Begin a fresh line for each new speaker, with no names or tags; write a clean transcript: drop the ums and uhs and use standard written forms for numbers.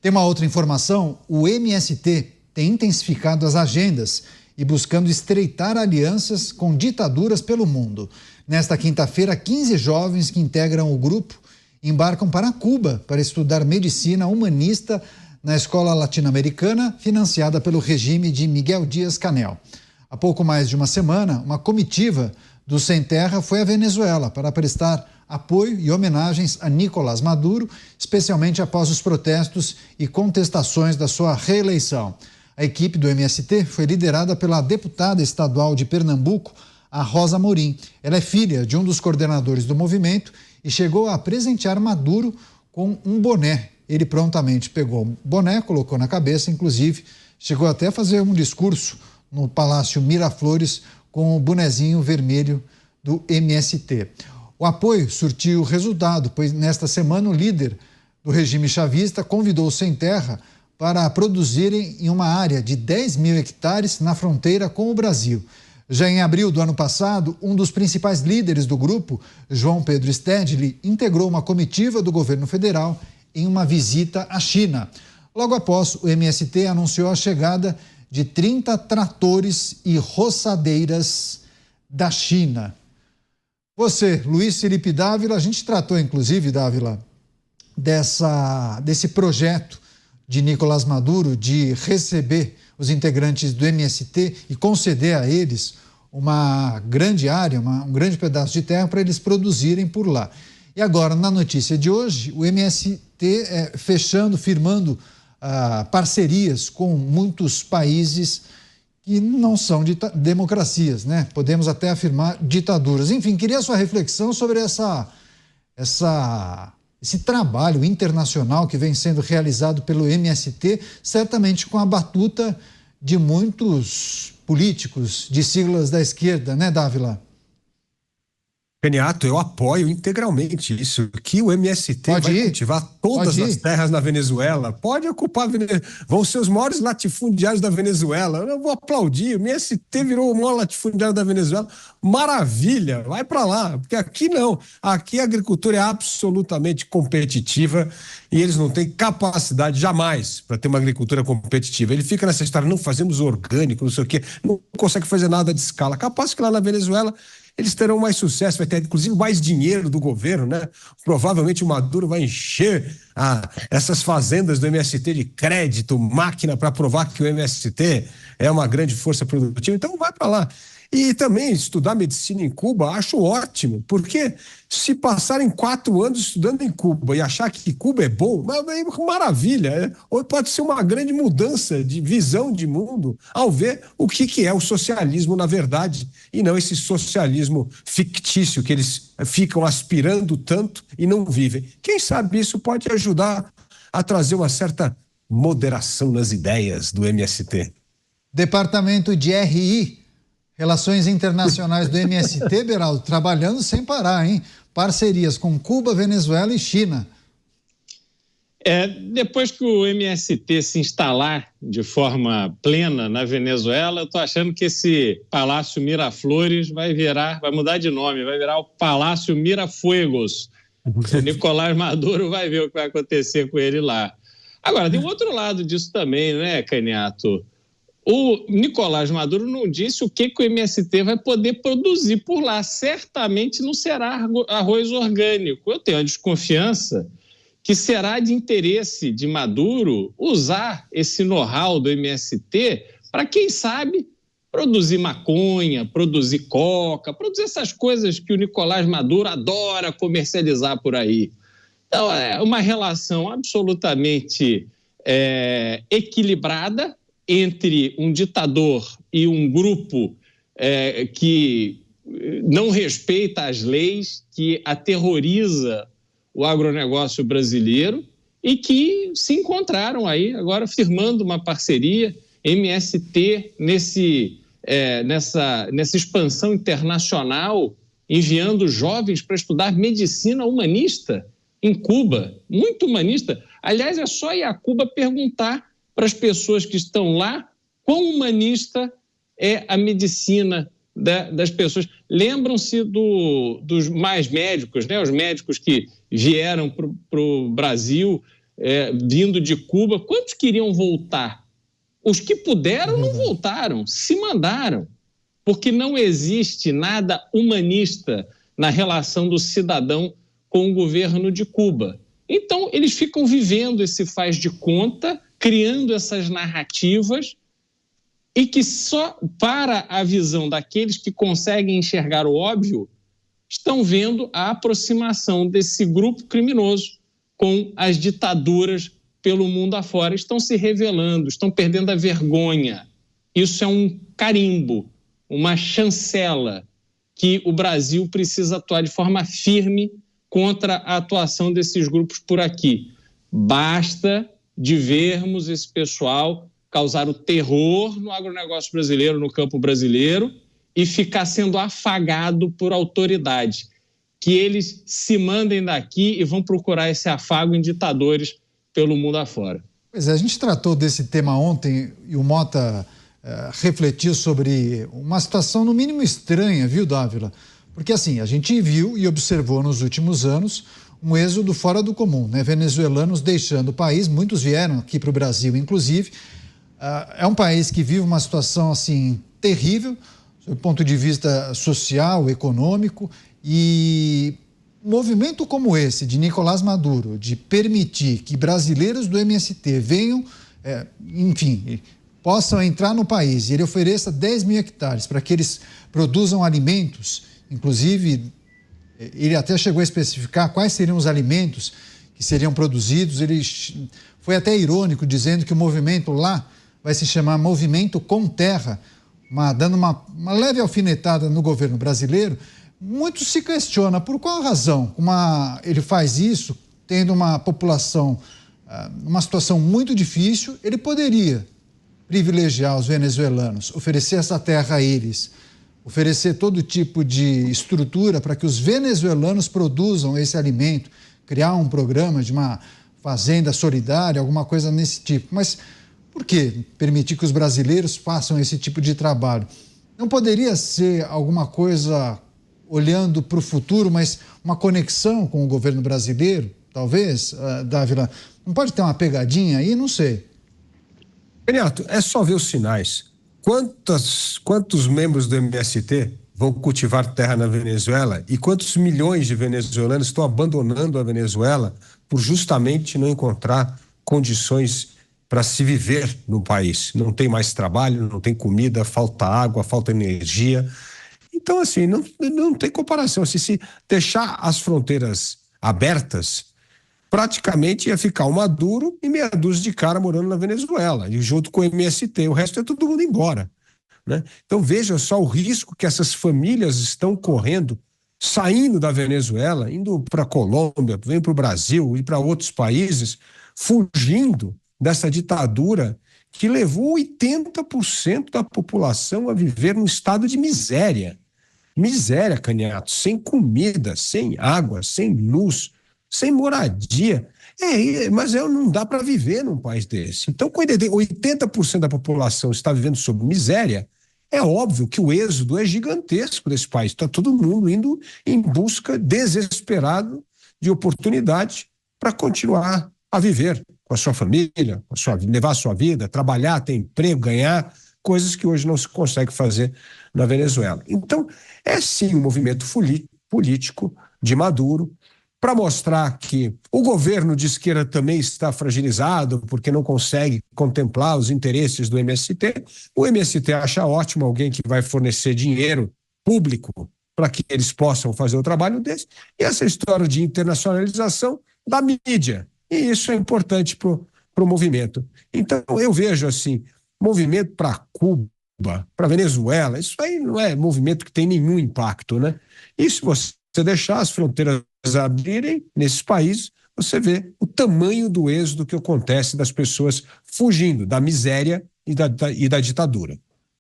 Tem uma outra informação: o MST tem intensificado as agendas e buscando estreitar alianças com ditaduras pelo mundo. Nesta quinta-feira, 15 jovens que integram o grupo embarcam para Cuba para estudar medicina humanista na escola latino-americana financiada pelo regime de Miguel Díaz-Canel. Há pouco mais de uma semana, uma comitiva do Sem Terra foi à Venezuela para prestar apoio e homenagens a Nicolás Maduro, especialmente após os protestos e contestações da sua reeleição. A equipe do MST foi liderada pela deputada estadual de Pernambuco, a Rosa Amorim. Ela é filha de um dos coordenadores do movimento e chegou a presentear Maduro com um boné. Ele prontamente pegou o boné, colocou na cabeça, inclusive chegou até a fazer um discurso no Palácio Miraflores com o bonezinho vermelho do MST. O apoio surtiu resultado, pois nesta semana o líder do regime chavista convidou o Sem Terra para produzirem em uma área de 10 mil hectares na fronteira com o Brasil. Já em abril do ano passado, um dos principais líderes do grupo, João Pedro Stedley, integrou uma comitiva do governo federal em uma visita à China. Logo após, o MST anunciou a chegada de 30 tratores e roçadeiras da China. Você, Luiz Felipe Dávila, a gente tratou inclusive, Dávila, desse projeto de Nicolás Maduro de receber os integrantes do MST e conceder a eles uma grande área, um grande pedaço de terra para eles produzirem por lá. E agora, na notícia de hoje, o MST firmando parcerias com muitos países que não são democracias, né? Podemos até afirmar ditaduras. Enfim, queria a sua reflexão sobre esse trabalho internacional que vem sendo realizado pelo MST, certamente com a batuta de muitos políticos de siglas da esquerda, né, Dávila?
Caniato, eu apoio integralmente isso, que o MST vai cultivar todas as terras na Venezuela, pode ocupar a Venezuela, vão ser os maiores latifundiários da Venezuela, eu vou aplaudir, o MST virou o maior latifundiário da Venezuela, maravilha, vai para lá, porque aqui não, aqui a agricultura é absolutamente competitiva e eles não têm capacidade jamais para ter uma agricultura competitiva, ele fica nessa história, não fazemos orgânico, não sei o quê, não consegue fazer nada de escala, capaz que lá na Venezuela eles terão mais sucesso, vai ter inclusive mais dinheiro do governo, né? Provavelmente o Maduro vai encher essas fazendas do MST de crédito, máquina para provar que o MST é uma grande força produtiva, então vai para lá. E também estudar medicina em Cuba, acho ótimo, porque se passarem 4 anos estudando em Cuba e achar que Cuba é bom, maravilha, ou pode ser uma grande mudança de visão de mundo ao ver o que é o socialismo na verdade, e não esse socialismo fictício que eles ficam aspirando tanto e não vivem. Quem sabe isso pode ajudar a trazer uma certa moderação nas ideias do MST.
Departamento de RI, Relações Internacionais do MST, Beraldo, trabalhando sem parar, hein? Parcerias com Cuba, Venezuela e China.
Depois que o MST se instalar de forma plena na Venezuela, eu estou achando que esse Palácio Miraflores vai mudar de nome, vai virar o Palácio Mirafuegos. O Nicolás Maduro vai ver o que vai acontecer com ele lá. Agora, tem um outro lado disso também, né, Caniato? O Nicolás Maduro não disse o que o MST vai poder produzir por lá. Certamente não será arroz orgânico. Eu tenho a desconfiança que será de interesse de Maduro usar esse know-how do MST para, quem sabe, produzir maconha, produzir coca, produzir essas coisas que o Nicolás Maduro adora comercializar por aí. Então, é uma relação absolutamente equilibrada entre um ditador e um grupo que não respeita as leis, que aterroriza o agronegócio brasileiro e que se encontraram aí agora firmando uma parceria, MST nessa expansão internacional, enviando jovens para estudar medicina humanista em Cuba, muito humanista. Aliás, é só ir a Cuba perguntar para as pessoas que estão lá quão humanista é a medicina das pessoas. Lembram-se dos mais médicos, né? Os médicos que vieram para o Brasil vindo de Cuba. Quantos queriam voltar? Os que puderam não voltaram, se mandaram, porque não existe nada humanista na relação do cidadão com o governo de Cuba. Então, eles ficam vivendo esse faz de conta, criando essas narrativas, e que só para a visão daqueles que conseguem enxergar o óbvio, estão vendo a aproximação desse grupo criminoso com as ditaduras pelo mundo afora. Estão se revelando, estão perdendo a vergonha. Isso é um carimbo, uma chancela que o Brasil precisa atuar de forma firme contra a atuação desses grupos por aqui. Basta de vermos esse pessoal causar o terror no agronegócio brasileiro, no campo brasileiro, e ficar sendo afagado por autoridade. Que eles se mandem daqui e vão procurar esse afago em ditadores pelo mundo afora.
Pois é, a gente tratou desse tema ontem e o Mota refletiu sobre uma situação no mínimo estranha, viu, Dávila? Porque assim, a gente viu e observou nos últimos anos um êxodo fora do comum, né? Venezuelanos deixando o país, muitos vieram aqui para o Brasil, inclusive. É um país que vive uma situação assim terrível, do ponto de vista social, econômico, e um movimento como esse de Nicolás Maduro, de permitir que brasileiros do MST venham, enfim, possam entrar no país e ele ofereça 10 mil hectares para que eles produzam alimentos, inclusive ele até chegou a especificar quais seriam os alimentos que seriam produzidos. Ele foi até irônico, dizendo que o movimento lá vai se chamar Movimento Com Terra, dando uma leve alfinetada no governo brasileiro. Muito se questiona por qual razão ele faz isso, tendo uma população numa situação muito difícil. Ele poderia privilegiar os venezuelanos, oferecer essa terra a eles, oferecer todo tipo de estrutura para que os venezuelanos produzam esse alimento, criar um programa de uma fazenda solidária, alguma coisa nesse tipo. Mas por que permitir que os brasileiros façam esse tipo de trabalho? Não poderia ser alguma coisa olhando para o futuro, mas uma conexão com o governo brasileiro, talvez, Dávila? Não pode ter uma pegadinha aí? Não sei.
Renato, é só ver os sinais. Quantos membros do MST vão cultivar terra na Venezuela e quantos milhões de venezuelanos estão abandonando a Venezuela por justamente não encontrar condições para se viver no país? Não tem mais trabalho, não tem comida, falta água, falta energia. Então, assim, não tem comparação. Se deixar as fronteiras abertas, praticamente ia ficar o Maduro e meia dúzia de cara morando na Venezuela, e junto com o MST, o resto é todo mundo embora, né? Então veja só o risco que essas famílias estão correndo, saindo da Venezuela, indo para a Colômbia, vem para o Brasil e para outros países, fugindo dessa ditadura que levou 80% da população a viver num estado de miséria. Miséria, Caniato, sem comida, sem água, sem luz, sem moradia. Mas não dá para viver num país desse. Então, quando 80% da população está vivendo sob miséria, é óbvio que o êxodo é gigantesco desse país. Está todo mundo indo em busca desesperado de oportunidade para continuar a viver com a sua família, levar a sua vida, trabalhar, ter emprego, ganhar, coisas que hoje não se consegue fazer na Venezuela. Então, é sim um movimento político de Maduro, para mostrar que o governo de esquerda também está fragilizado porque não consegue contemplar os interesses do MST. O MST acha ótimo alguém que vai fornecer dinheiro público para que eles possam fazer o trabalho deles. E essa história de internacionalização da mídia. E isso é importante para o movimento. Então, eu vejo assim, movimento para Cuba, para Venezuela, isso aí não é movimento que tem nenhum impacto, né? E se você deixar as fronteiras abrirem nesses países, você vê o tamanho do êxodo que acontece das pessoas fugindo da miséria e da ditadura.